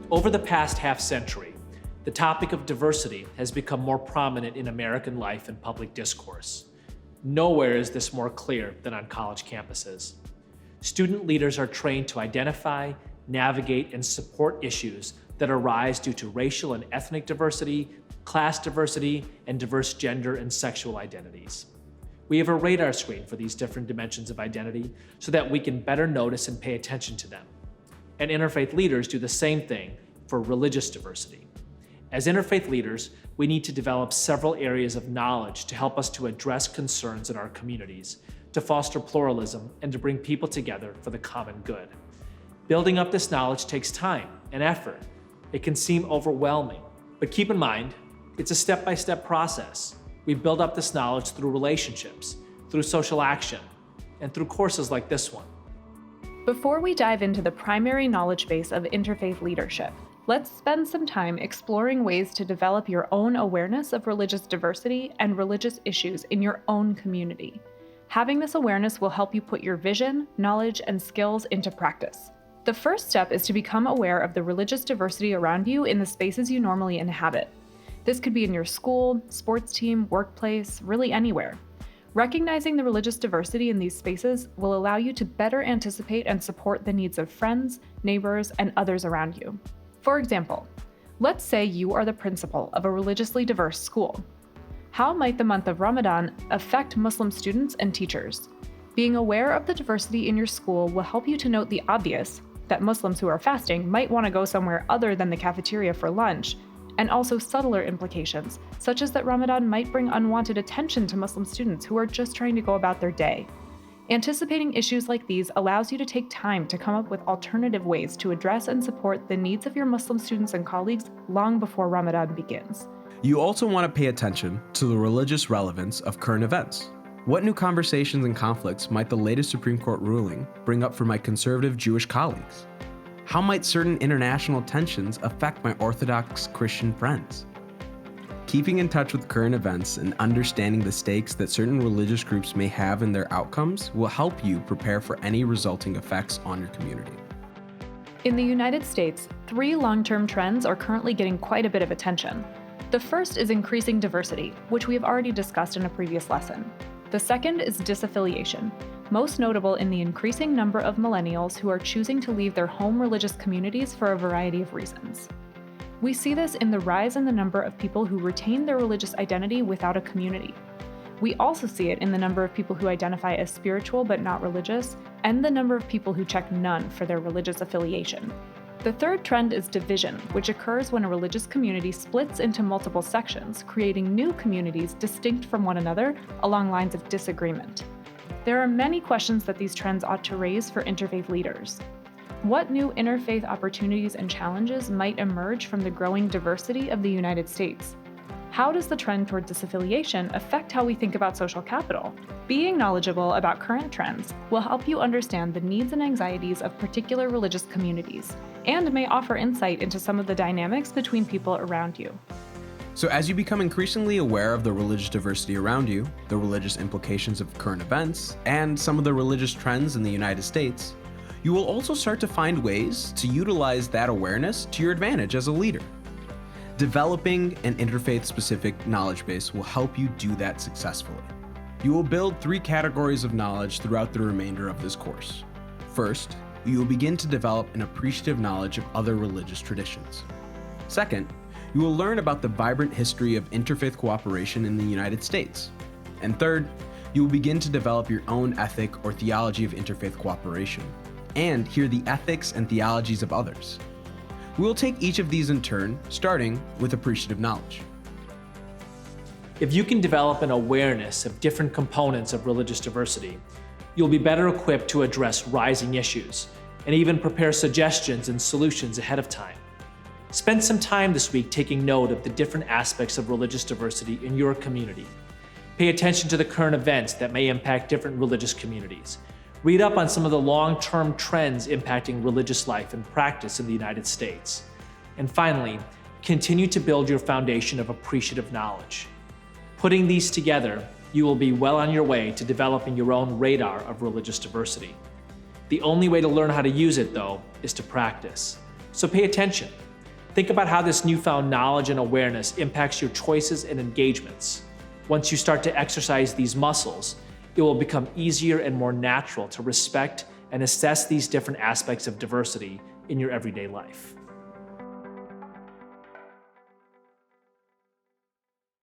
Over the past half century, the topic of diversity has become more prominent in American life and public discourse. Nowhere is this more clear than on college campuses. Student leaders are trained to identify, navigate, and support issues that arise due to racial and ethnic diversity, class diversity, and diverse gender and sexual identities. We have a radar screen for these different dimensions of identity so that we can better notice and pay attention to them. And interfaith leaders do the same thing for religious diversity. As interfaith leaders, we need to develop several areas of knowledge to help us to address concerns in our communities, to foster pluralism, and to bring people together for the common good. Building up this knowledge takes time and effort. It can seem overwhelming, but keep in mind, it's a step-by-step process. We build up this knowledge through relationships, through social action, and through courses like this one. Before we dive into the primary knowledge base of interfaith leadership, let's spend some time exploring ways to develop your own awareness of religious diversity and religious issues in your own community. Having this awareness will help you put your vision, knowledge, and skills into practice. The first step is to become aware of the religious diversity around you in the spaces you normally inhabit. This could be in your school, sports team, workplace, really anywhere. Recognizing the religious diversity in these spaces will allow you to better anticipate and support the needs of friends, neighbors, and others around you. For example, let's say you are the principal of a religiously diverse school. How might the month of Ramadan affect Muslim students and teachers? Being aware of the diversity in your school will help you to note the obvious, that Muslims who are fasting might want to go somewhere other than the cafeteria for lunch, and also subtler implications, such as that Ramadan might bring unwanted attention to Muslim students who are just trying to go about their day. Anticipating issues like these allows you to take time to come up with alternative ways to address and support the needs of your Muslim students and colleagues long before Ramadan begins. You also want to pay attention to the religious relevance of current events. What new conversations and conflicts might the latest Supreme Court ruling bring up for my conservative Jewish colleagues? How might certain international tensions affect my Orthodox Christian friends? Keeping in touch with current events and understanding the stakes that certain religious groups may have in their outcomes will help you prepare for any resulting effects on your community. In the United States, 3 long-term trends are currently getting quite a bit of attention. The first is increasing diversity, which we have already discussed in a previous lesson. The second is disaffiliation, most notable in the increasing number of millennials who are choosing to leave their home religious communities for a variety of reasons. We see this in the rise in the number of people who retain their religious identity without a community. We also see it in the number of people who identify as spiritual but not religious, and the number of people who check none for their religious affiliation. The third trend is division, which occurs when a religious community splits into multiple sections, creating new communities distinct from one another along lines of disagreement. There are many questions that these trends ought to raise for interfaith leaders. What new interfaith opportunities and challenges might emerge from the growing diversity of the United States? How does the trend toward disaffiliation affect how we think about social capital? Being knowledgeable about current trends will help you understand the needs and anxieties of particular religious communities, and may offer insight into some of the dynamics between people around you. So as you become increasingly aware of the religious diversity around you, the religious implications of current events, and some of the religious trends in the United States, you will also start to find ways to utilize that awareness to your advantage as a leader. Developing an interfaith-specific knowledge base will help you do that successfully. You will build 3 categories of knowledge throughout the remainder of this course. First, you will begin to develop an appreciative knowledge of other religious traditions. Second, you will learn about the vibrant history of interfaith cooperation in the United States. And third, you will begin to develop your own ethic or theology of interfaith cooperation, and hear the ethics and theologies of others. We will take each of these in turn, starting with appreciative knowledge. If you can develop an awareness of different components of religious diversity, you'll be better equipped to address rising issues and even prepare suggestions and solutions ahead of time. Spend some time this week taking note of the different aspects of religious diversity in your community. Pay attention to the current events that may impact different religious communities. Read up on some of the long-term trends impacting religious life and practice in the United States. And finally, continue to build your foundation of appreciative knowledge. Putting these together, you will be well on your way to developing your own radar of religious diversity. The only way to learn how to use it, though, is to practice. So pay attention. Think about how this newfound knowledge and awareness impacts your choices and engagements. Once you start to exercise these muscles, it will become easier and more natural to respect and assess these different aspects of diversity in your everyday life.